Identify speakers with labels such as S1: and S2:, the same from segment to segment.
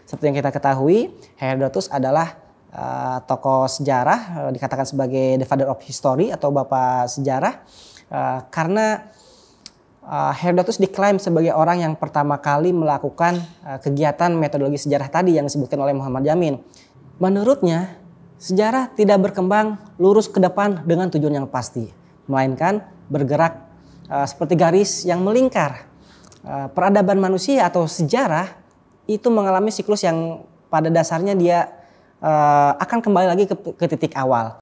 S1: Seperti yang kita ketahui, Herodotus adalah tokoh sejarah, dikatakan sebagai the father of history atau bapak sejarah, karena Herodotus diklaim sebagai orang yang pertama kali melakukan kegiatan metodologi sejarah tadi yang disebutkan oleh Muhammad Yamin. Menurutnya, sejarah tidak berkembang lurus ke depan dengan tujuan yang pasti, melainkan bergerak seperti garis yang melingkar. Peradaban manusia atau sejarah itu mengalami siklus yang pada dasarnya dia akan kembali lagi ke titik awal.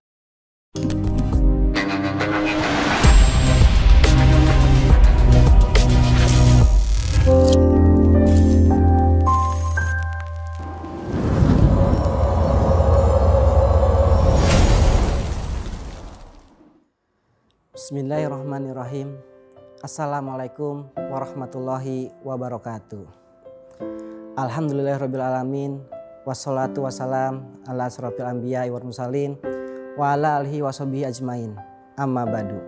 S1: Bismillahirrahmanirrahim. Assalamualaikum warahmatullahi wabarakatuh. Alhamdulillahirrabbilalamin. Wassalatu wassalam ala asrofil anbiya wal mursalin wa ala alihi washabihi ajmain. Amma badu.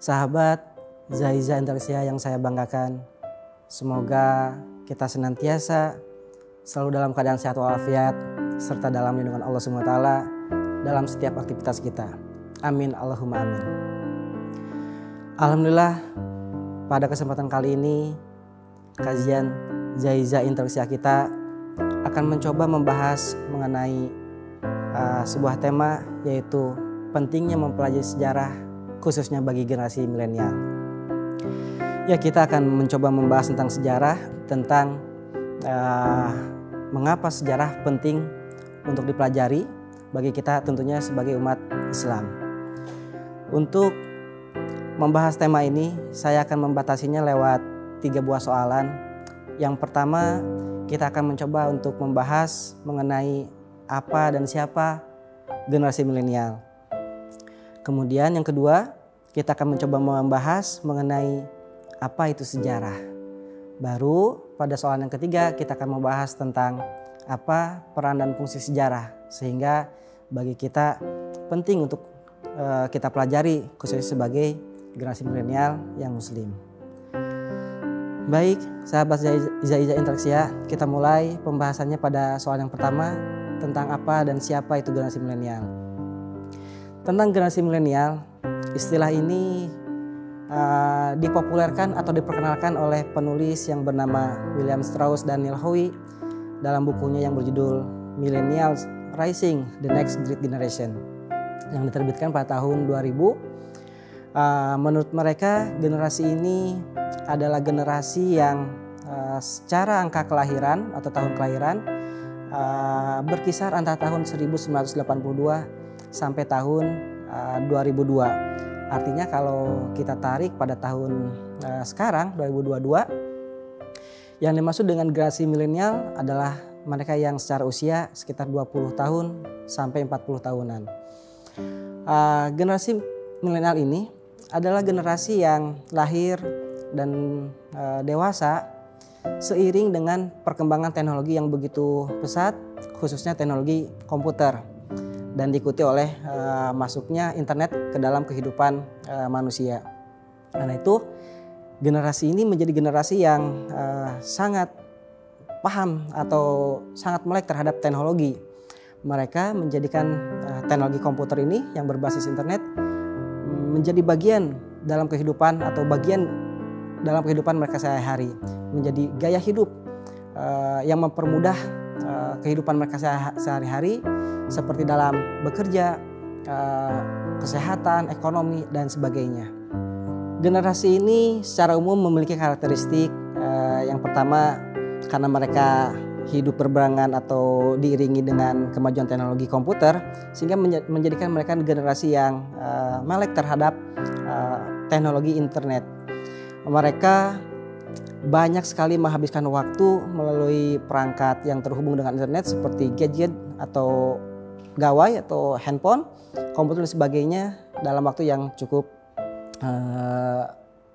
S1: Sahabat Zaiza Inteleksia yang saya banggakan, semoga kita senantiasa selalu dalam keadaan sehat walafiat serta dalam lindungan Allah SWT dalam setiap aktivitas kita. Amin Allahumma amin. Alhamdulillah, pada kesempatan kali ini kajian Zaiza Inteleksia kita akan mencoba membahas mengenai sebuah tema, yaitu pentingnya mempelajari sejarah khususnya bagi generasi milenial. Ya, kita akan mencoba membahas tentang sejarah, tentang mengapa sejarah penting untuk dipelajari bagi kita tentunya sebagai umat Islam. Untuk membahas tema ini, saya akan membatasinya lewat 3 buah soalan. Yang pertama, kita akan mencoba untuk membahas mengenai apa dan siapa generasi milenial. Kemudian yang kedua, kita akan mencoba membahas mengenai apa itu sejarah. Baru pada soalan yang ketiga, kita akan membahas tentang apa peran dan fungsi sejarah, sehingga bagi kita penting untuk kita pelajari khususnya sebagai generasi milenial yang muslim. Baik, sahabat Zaiza Inteleksia, kita mulai pembahasannya pada soal yang pertama tentang apa dan siapa itu generasi milenial. Tentang generasi milenial, istilah ini dipopulerkan atau diperkenalkan oleh penulis yang bernama William Strauss dan Neil Howe dalam bukunya yang berjudul Millennials Rising: The Next Great Generation yang diterbitkan pada tahun 2000. Menurut mereka, generasi ini adalah generasi yang secara angka kelahiran atau tahun kelahiran berkisar antara tahun 1982 sampai tahun 2002. Artinya kalau kita tarik pada tahun sekarang 2022, yang dimaksud dengan generasi milenial adalah mereka yang secara usia sekitar 20 tahun sampai 40 tahunan. Generasi milenial ini adalah generasi yang lahir dan dewasa seiring dengan perkembangan teknologi yang begitu pesat, khususnya teknologi komputer, dan diikuti oleh masuknya internet ke dalam kehidupan manusia. Karena itu generasi ini menjadi generasi yang sangat paham atau sangat melek terhadap teknologi. Mereka menjadikan teknologi komputer ini yang berbasis internet menjadi bagian dalam kehidupan atau bagian dalam kehidupan mereka sehari-hari, menjadi gaya hidup yang mempermudah kehidupan mereka sehari-hari seperti dalam bekerja, kesehatan, ekonomi, dan sebagainya. Generasi ini secara umum memiliki karakteristik yang pertama, karena mereka hidup berbarengan atau diiringi dengan kemajuan teknologi komputer, sehingga menjadikan mereka generasi yang melek terhadap teknologi internet. Mereka banyak sekali menghabiskan waktu melalui perangkat yang terhubung dengan internet seperti gadget atau gawai atau handphone, komputer dan sebagainya dalam waktu yang cukup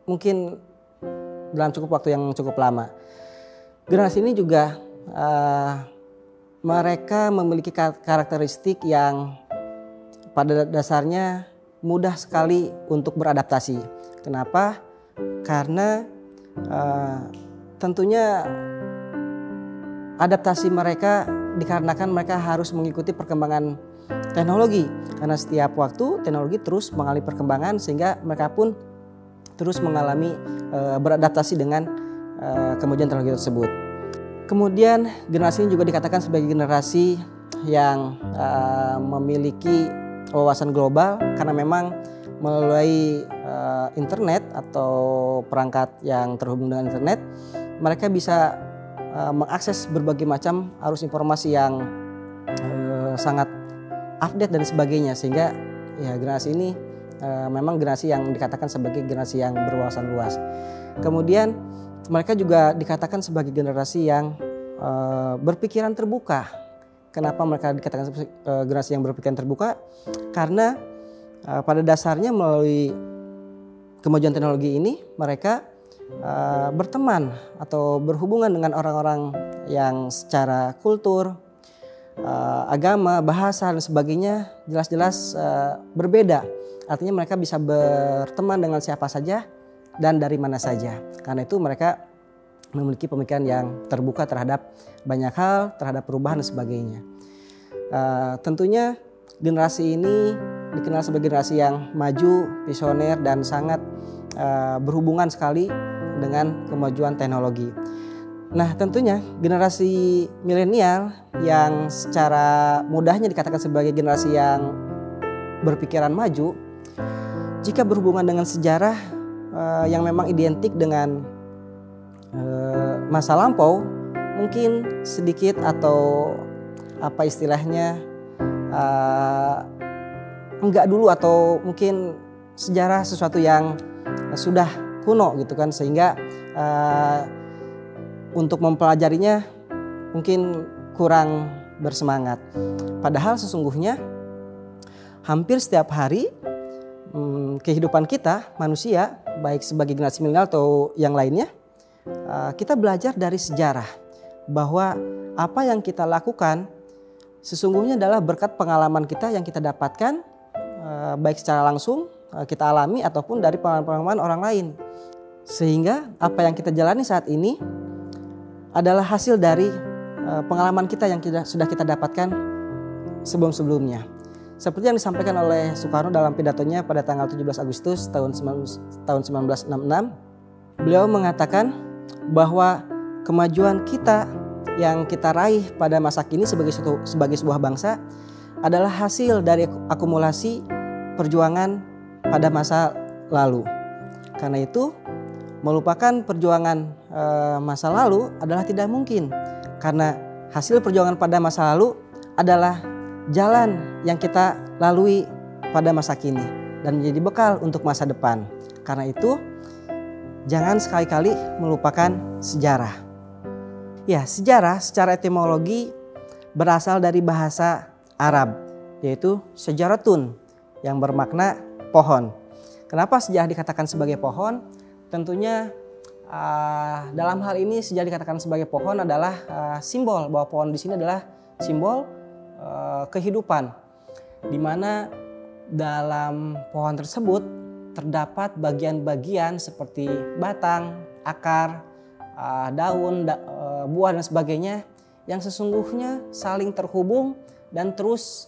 S1: mungkin dalam waktu yang cukup lama. Generasi ini juga mereka memiliki karakteristik yang pada dasarnya mudah sekali untuk beradaptasi. Kenapa? Karena tentunya adaptasi mereka dikarenakan mereka harus mengikuti perkembangan teknologi. Karena setiap waktu teknologi terus mengalami perkembangan sehingga mereka pun terus mengalami beradaptasi dengan kemajuan teknologi tersebut. Kemudian generasi ini juga dikatakan sebagai generasi yang memiliki wawasan global karena memang melalui internet atau perangkat yang terhubung dengan internet, mereka bisa mengakses berbagai macam arus informasi yang sangat update dan sebagainya, sehingga ya generasi ini memang generasi yang dikatakan sebagai generasi yang berwawasan luas. Kemudian mereka juga dikatakan sebagai generasi yang berpikiran terbuka. Kenapa mereka dikatakan generasi yang berpikiran terbuka? Karena pada dasarnya melalui kemajuan teknologi ini mereka berteman atau berhubungan dengan orang-orang yang secara kultur, agama, bahasa dan sebagainya jelas-jelas berbeda. Artinya mereka bisa berteman dengan siapa saja dan dari mana saja. Karena itu mereka memiliki pemikiran yang terbuka terhadap banyak hal, terhadap perubahan dan sebagainya. Tentunya generasi ini dikenal sebagai generasi yang maju, visioner dan sangat berhubungan sekali dengan kemajuan teknologi. Nah, tentunya generasi milenial yang secara mudahnya dikatakan sebagai generasi yang berpikiran maju, jika berhubungan dengan sejarah yang memang identik dengan masa lampau, mungkin sedikit atau apa istilahnya enggak dulu atau mungkin sejarah sesuatu yang sudah kuno gitu kan, sehingga untuk mempelajarinya mungkin kurang bersemangat. Padahal sesungguhnya hampir setiap hari kehidupan kita manusia, baik sebagai generasi milenial atau yang lainnya, kita belajar dari sejarah bahwa apa yang kita lakukan sesungguhnya adalah berkat pengalaman kita yang kita dapatkan baik secara langsung kita alami ataupun dari pengalaman orang lain. Sehingga apa yang kita jalani saat ini adalah hasil dari pengalaman kita yang sudah kita dapatkan sebelum-sebelumnya. Seperti yang disampaikan oleh Soekarno dalam pidatonya pada tanggal 17 Agustus tahun 1966, beliau mengatakan bahwa kemajuan kita yang kita raih pada masa kini sebagai sebuah bangsa adalah hasil dari akumulasi perjuangan pada masa lalu. Karena itu melupakan perjuangan masa lalu adalah tidak mungkin, karena hasil perjuangan pada masa lalu adalah jalan yang kita lalui pada masa kini dan menjadi bekal untuk masa depan. Karena itu jangan sekali-kali melupakan sejarah. Ya, sejarah secara etimologi berasal dari bahasa Arab, yaitu sejaratun yang bermakna pohon. Kenapa sejarah dikatakan sebagai pohon? Tentunya dalam hal ini sejarah dikatakan sebagai pohon adalah simbol bahwa pohon di sini adalah simbol kehidupan, di mana dalam pohon tersebut terdapat bagian-bagian seperti batang, akar, daun, buah dan sebagainya yang sesungguhnya saling terhubung dan terus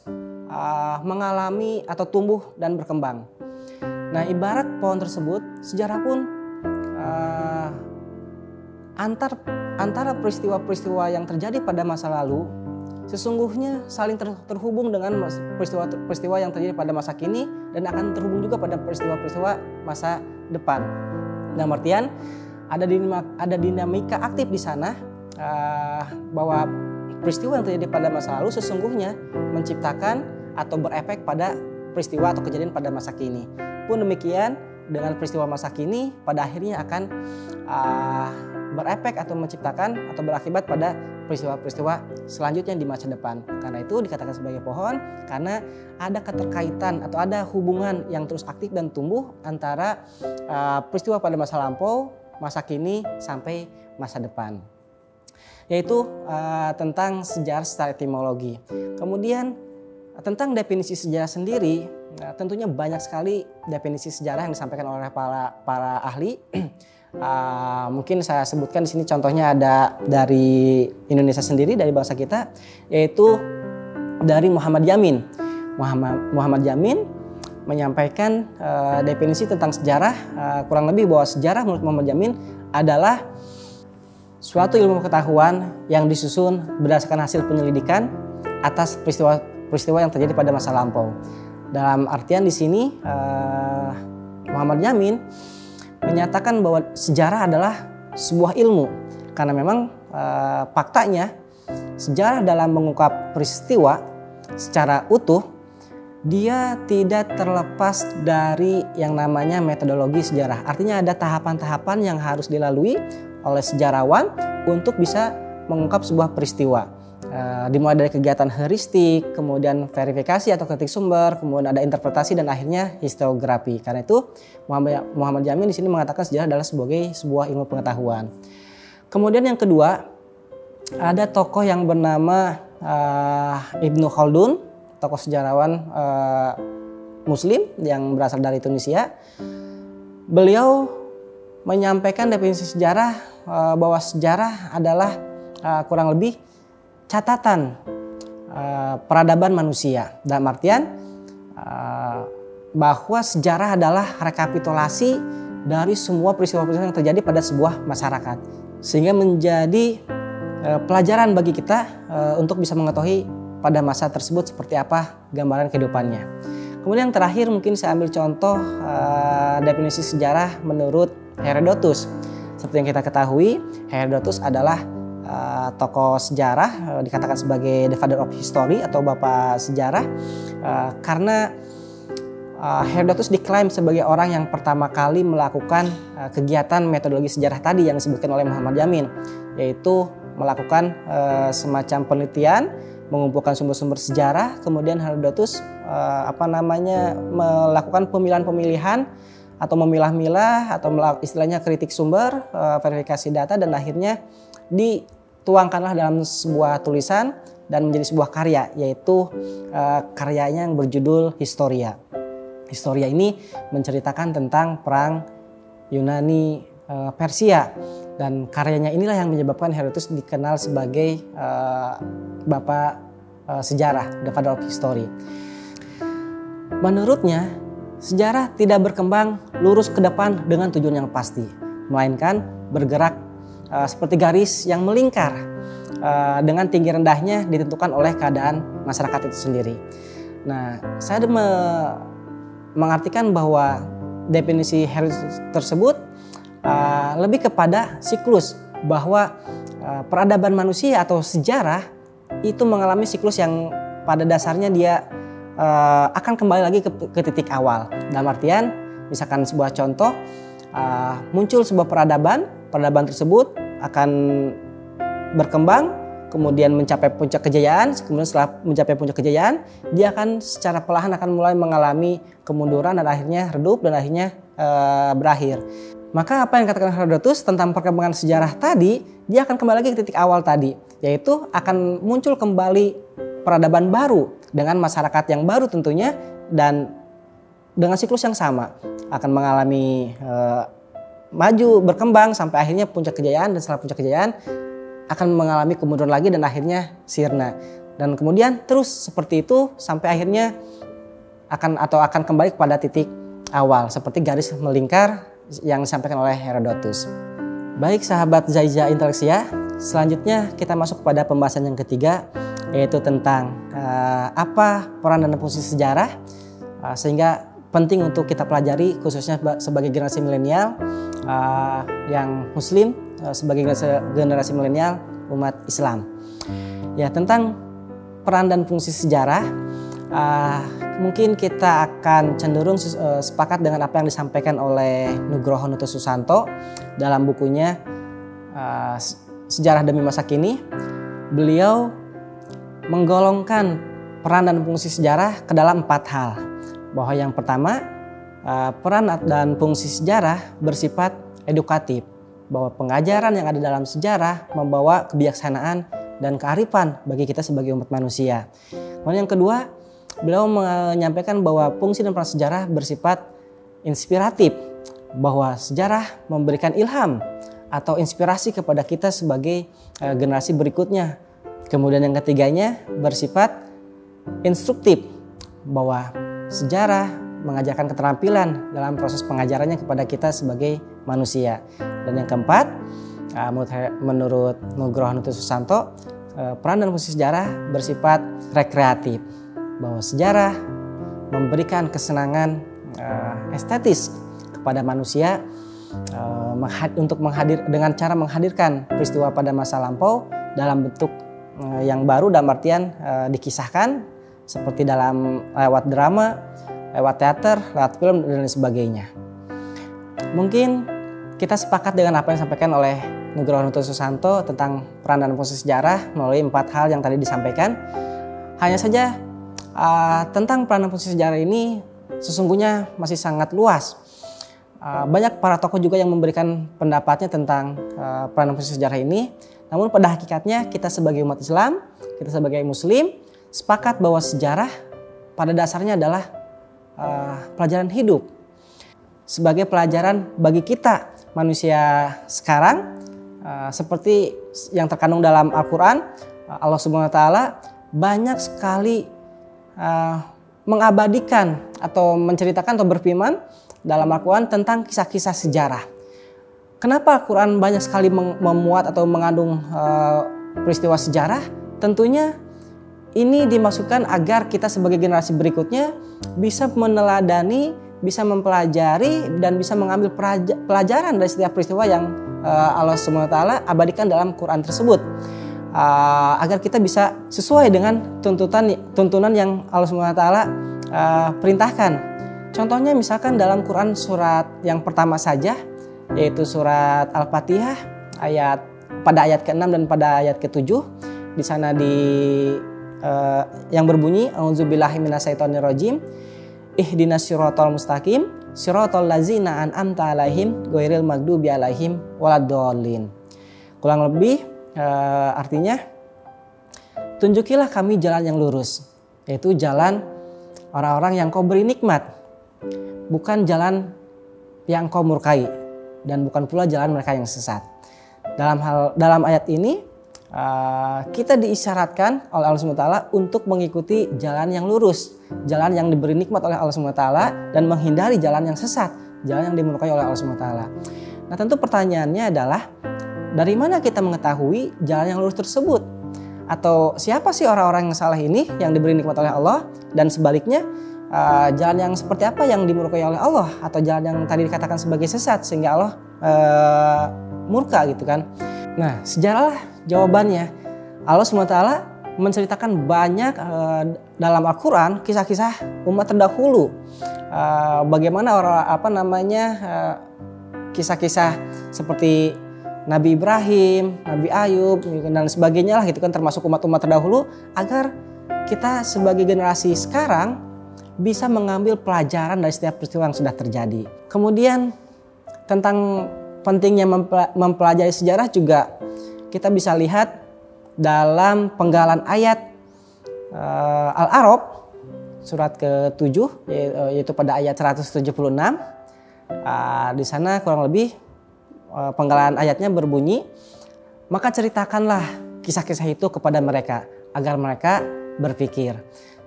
S1: mengalami atau tumbuh dan berkembang. Nah, ibarat pohon tersebut, sejarah pun antara peristiwa-peristiwa yang terjadi pada masa lalu sesungguhnya saling terhubung dengan peristiwa-peristiwa yang terjadi pada masa kini dan akan terhubung juga pada peristiwa-peristiwa masa depan. Dalam artian ada dinamika aktif di sana, bahwa peristiwa yang terjadi pada masa lalu sesungguhnya menciptakan atau berefek pada peristiwa atau kejadian pada masa kini. Pun demikian dengan peristiwa masa kini pada akhirnya akan berefek atau menciptakan atau berakibat pada peristiwa-peristiwa selanjutnya di masa depan. Karena itu dikatakan sebagai pohon karena ada keterkaitan atau ada hubungan yang terus aktif dan tumbuh antara peristiwa pada masa lampau, masa kini sampai masa depan. Yaitu tentang sejarah secara etimologi. Kemudian tentang definisi sejarah sendiri, Nah, tentunya banyak sekali definisi sejarah yang disampaikan oleh para ahli. Mungkin saya sebutkan di sini contohnya ada dari Indonesia sendiri, dari bangsa kita, yaitu dari Muhammad Yamin. Muhammad Yamin menyampaikan definisi tentang sejarah, kurang lebih bahwa sejarah menurut Muhammad Yamin adalah suatu ilmu pengetahuan yang disusun berdasarkan hasil penyelidikan atas peristiwa yang terjadi pada masa lampau. Dalam artian di sini Muhammad Yamin menyatakan bahwa sejarah adalah sebuah ilmu, karena memang faktanya sejarah dalam mengungkap peristiwa secara utuh dia tidak terlepas dari yang namanya metodologi sejarah. Artinya ada tahapan-tahapan yang harus dilalui oleh sejarawan untuk bisa mengungkap sebuah peristiwa. Dimulai dari kegiatan heuristik, kemudian verifikasi atau kritik sumber, kemudian ada interpretasi dan akhirnya historiografi. Karena itu Muhammad Yamin di sini mengatakan sejarah adalah sebagai sebuah ilmu pengetahuan. Kemudian yang kedua, ada tokoh yang bernama Ibnu Khaldun, tokoh sejarawan Muslim yang berasal dari Tunisia. Beliau menyampaikan definisi sejarah bahwa sejarah adalah kurang lebih catatan peradaban manusia. Dalam artian bahwa sejarah adalah rekapitulasi dari semua peristiwa-peristiwa yang terjadi pada sebuah masyarakat, sehingga menjadi pelajaran bagi kita untuk bisa mengetahui pada masa tersebut seperti apa gambaran kehidupannya. Kemudian yang terakhir mungkin saya ambil contoh definisi sejarah menurut Herodotus. Seperti yang kita ketahui, Herodotus adalah tokoh sejarah, dikatakan sebagai the father of history atau bapak sejarah, karena Herodotus diklaim sebagai orang yang pertama kali melakukan kegiatan metodologi sejarah tadi yang disebutkan oleh Muhammad Yamin, yaitu melakukan semacam penelitian, mengumpulkan sumber-sumber sejarah, kemudian Herodotus melakukan pemilihan-pemilihan atau memilah-milah atau istilahnya kritik sumber, verifikasi data, dan akhirnya dituangkanlah dalam sebuah tulisan dan menjadi sebuah karya, yaitu karyanya yang berjudul Historia. Historia ini menceritakan tentang perang Yunani Persia, dan karyanya inilah yang menyebabkan Herodotus dikenal sebagai bapak sejarah, the father of history. Menurutnya, sejarah tidak berkembang lurus ke depan dengan tujuan yang pasti, melainkan bergerak seperti garis yang melingkar dengan tinggi rendahnya ditentukan oleh keadaan masyarakat itu sendiri. Nah, saya mengartikan bahwa definisi Herodotus tersebut lebih kepada siklus, bahwa peradaban manusia atau sejarah itu mengalami siklus yang pada dasarnya dia akan kembali lagi ke titik awal. Dalam artian, misalkan sebuah contoh, muncul sebuah peradaban tersebut akan berkembang, kemudian mencapai puncak kejayaan. Kemudian setelah mencapai puncak kejayaan, dia akan secara perlahan akan mulai mengalami kemunduran dan akhirnya redup dan akhirnya berakhir. Maka apa yang dikatakan Herodotus tentang perkembangan sejarah tadi, dia akan kembali lagi ke titik awal tadi, yaitu akan muncul kembali peradaban baru dengan masyarakat yang baru tentunya, dan dengan siklus yang sama akan mengalami maju berkembang sampai akhirnya puncak kejayaan, dan setelah puncak kejayaan akan mengalami kemunduran lagi dan akhirnya sirna, dan kemudian terus seperti itu sampai akhirnya akan kembali kepada titik awal seperti garis melingkar yang disampaikan oleh Herodotus. Baik sahabat Zaiza Inteleksia, selanjutnya kita masuk kepada pembahasan yang ketiga, yaitu tentang apa peran dan fungsi sejarah, sehingga penting untuk kita pelajari khususnya sebagai generasi milenial yang muslim, sebagai generasi milenial umat Islam. Ya, tentang peran dan fungsi sejarah, mungkin kita akan cenderung sepakat dengan apa yang disampaikan oleh Nugroho Nuto Susanto dalam bukunya Sejarah Demi Masa Kini. Beliau menggolongkan peran dan fungsi sejarah ke dalam 4 hal. Bahwa yang pertama, peran dan fungsi sejarah bersifat edukatif, bahwa pengajaran yang ada dalam sejarah membawa kebijaksanaan dan kearifan bagi kita sebagai umat manusia. Kemudian yang kedua, beliau menyampaikan bahwa fungsi dan peran sejarah bersifat inspiratif, bahwa sejarah memberikan ilham atau inspirasi kepada kita sebagai generasi berikutnya. Kemudian yang ketiganya bersifat instruktif, bahwa sejarah mengajarkan keterampilan dalam proses pengajarannya kepada kita sebagai manusia. Dan yang keempat, menurut Nugroho Anuntun Susanto, peran dan fungsi sejarah bersifat rekreatif, bahwa sejarah memberikan kesenangan estetis kepada manusia untuk dengan cara menghadirkan peristiwa pada masa lampau dalam bentuk yang baru, dalam artian dikisahkan seperti lewat drama, lewat teater, lewat film dan sebagainya. Mungkin kita sepakat dengan apa yang disampaikan oleh Nugroho Anuntun Susanto tentang peran dan fungsi sejarah melalui 4 hal yang tadi disampaikan. Hanya saja tentang peran dan fungsi sejarah ini sesungguhnya masih sangat luas. Banyak para tokoh juga yang memberikan pendapatnya tentang peran dan fungsi sejarah ini. Namun pada hakikatnya kita sebagai umat Islam, kita sebagai Muslim, sepakat bahwa sejarah pada dasarnya adalah pelajaran hidup. Sebagai pelajaran bagi kita manusia sekarang, seperti yang terkandung dalam Al-Quran, Allah Subhanahu wa Ta'ala banyak sekali mengabadikan atau menceritakan atau berfirman dalam Al-Quran tentang kisah-kisah sejarah. Kenapa Al-Quran banyak sekali memuat atau mengandung peristiwa sejarah? Tentunya ini dimaksudkan agar kita sebagai generasi berikutnya bisa meneladani, bisa mempelajari, dan bisa mengambil pelajaran dari setiap peristiwa yang Allah Subhanahu wa Ta'ala abadikan dalam Quran tersebut. Agar kita bisa sesuai dengan tuntunan yang Allah Subhanahu wa Ta'ala perintahkan. Contohnya misalkan dalam Quran surat yang pertama saja, yaitu surat Al-Fatihah pada ayat ke-6 dan pada ayat ke-7. Di sana yang berbunyi A'udzubillahi minasyaitonirrajim. Ihdinas siratal mustaqim siratal ladzina an'amta 'alaihim ghairil maghdubi 'alaihim waladdallin. Kurang lebih artinya, tunjukilah kami jalan yang lurus, yaitu jalan orang-orang yang kau beri nikmat, bukan jalan yang kau murkai, dan bukan pula jalan mereka yang sesat. Dalam ayat ini kita diisyaratkan oleh Allah SWT untuk mengikuti jalan yang lurus, jalan yang diberi nikmat oleh Allah SWT, dan menghindari jalan yang sesat, jalan yang dimurkai oleh Allah SWT. Nah, tentu pertanyaannya adalah, dari mana kita mengetahui jalan yang lurus tersebut? Atau siapa sih orang-orang yang salah ini yang diberi nikmat oleh Allah? Dan sebaliknya, jalan yang seperti apa yang dimurkai oleh Allah? Atau jalan yang tadi dikatakan sebagai sesat sehingga Allah murka gitu kan? Nah, sejarahlah jawabannya. Allah SWT menceritakan banyak dalam Al-Quran kisah-kisah umat terdahulu. Bagaimana kisah-kisah seperti Nabi Ibrahim, Nabi Ayub dan sebagainya lah gitu kan, termasuk umat-umat terdahulu, agar kita sebagai generasi sekarang bisa mengambil pelajaran dari setiap peristiwa yang sudah terjadi. Kemudian tentang pentingnya mempelajari sejarah juga kita bisa lihat dalam penggalan ayat Al-A'raf surat ke-7, yaitu pada ayat 176. Di sana kurang lebih penggalan ayatnya berbunyi, maka ceritakanlah kisah-kisah itu kepada mereka agar mereka berpikir.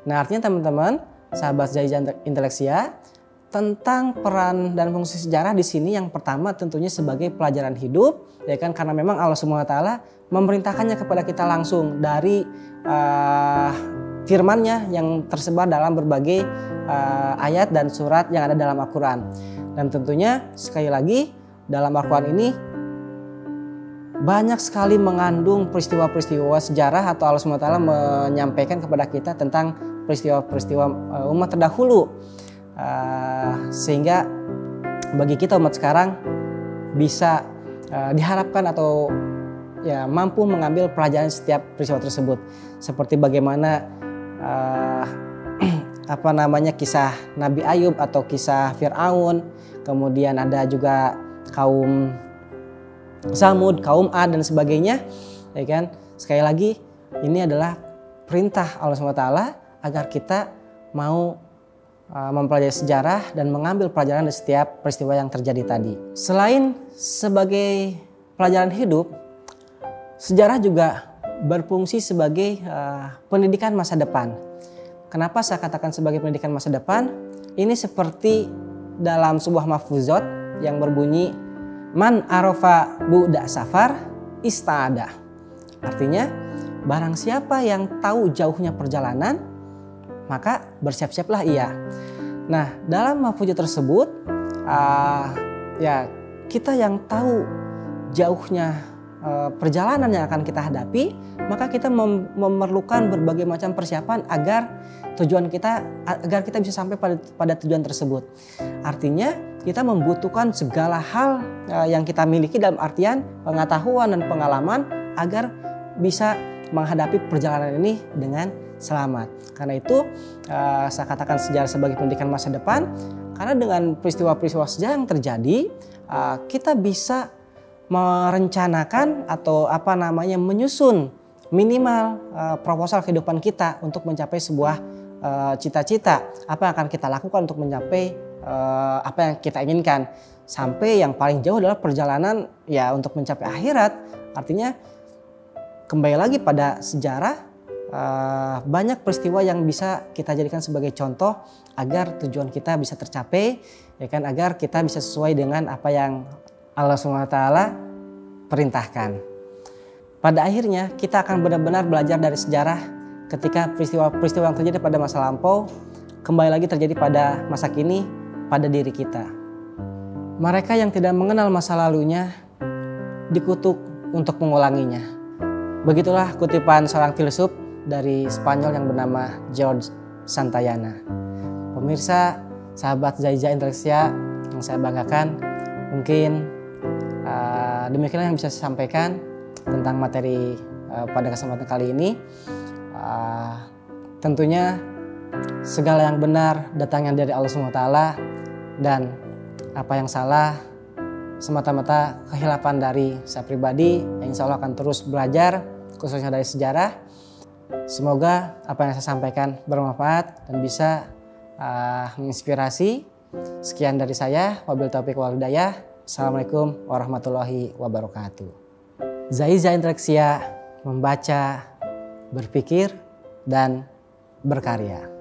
S1: Nah, artinya teman-teman, sahabat Zaiza Inteleksia, tentang peran dan fungsi sejarah di sini yang pertama tentunya sebagai pelajaran hidup, ya kan, karena memang Allah Subhanahu wa Ta'ala memerintahkannya kepada kita langsung dari firman-Nya yang tersebar dalam berbagai ayat dan surat yang ada dalam Al-Quran. Dan tentunya sekali lagi dalam Al-Quran ini banyak sekali mengandung peristiwa-peristiwa sejarah, atau Allah Subhanahu wa Ta'ala menyampaikan kepada kita tentang peristiwa-peristiwa umat terdahulu. Sehingga bagi kita umat sekarang bisa diharapkan atau ya mampu mengambil pelajaran setiap peristiwa tersebut, seperti bagaimana kisah Nabi Ayub atau kisah Fir'aun, kemudian ada juga kaum Samud, kaum Ad dan sebagainya, ya kan. Sekali lagi ini adalah perintah Allah SWT agar kita mau mempelajari sejarah dan mengambil pelajaran dari setiap peristiwa yang terjadi tadi. Selain sebagai pelajaran hidup, sejarah juga berfungsi sebagai pendidikan masa depan. Kenapa saya katakan sebagai pendidikan masa depan? Ini seperti dalam sebuah mahfuzot yang berbunyi man arafa bu'da safar istada. Artinya barang siapa yang tahu jauhnya perjalanan, maka bersiap-siaplah ia. Nah, dalam mahfuzot tersebut kita yang tahu jauhnya perjalanan yang akan kita hadapi, maka kita memerlukan berbagai macam persiapan agar kita bisa sampai pada tujuan tersebut. Artinya kita membutuhkan segala hal yang kita miliki dalam artian pengetahuan dan pengalaman agar bisa menghadapi perjalanan ini dengan selamat. Karena itu saya katakan sejarah sebagai pendidikan masa depan, karena dengan peristiwa-peristiwa sejarah yang terjadi kita bisa merencanakan atau menyusun minimal proposal kehidupan kita untuk mencapai sebuah cita-cita. Apa yang akan kita lakukan untuk mencapai apa yang kita inginkan. Sampai yang paling jauh adalah perjalanan untuk mencapai akhirat. Artinya kembali lagi pada sejarah, banyak peristiwa yang bisa kita jadikan sebagai contoh agar tujuan kita bisa tercapai, agar kita bisa sesuai dengan apa yang Allah SWT perintahkan. Pada akhirnya kita akan benar-benar belajar dari sejarah ketika peristiwa-peristiwa yang terjadi pada masa lampau kembali lagi terjadi pada masa kini, pada diri kita. Mereka yang tidak mengenal masa lalunya dikutuk untuk mengulanginya. Begitulah kutipan seorang filsuf dari Spanyol yang bernama George Santayana. Pemirsa, sahabat Zaiza Inteleksia yang saya banggakan, mungkin demikianlah yang bisa saya sampaikan tentang materi pada kesempatan kali ini. Tentunya segala yang benar datangnya dari Allah SWT, dan apa yang salah semata-mata kehilafan dari saya pribadi yang insya Allah akan terus belajar khususnya dari sejarah. Semoga apa yang saya sampaikan bermanfaat dan bisa menginspirasi. Sekian dari saya, wabillahi taufiq wal hidayah. Assalamualaikum warahmatullahi wabarakatuh. Zaiza Inteleksia, membaca, berpikir, dan berkarya.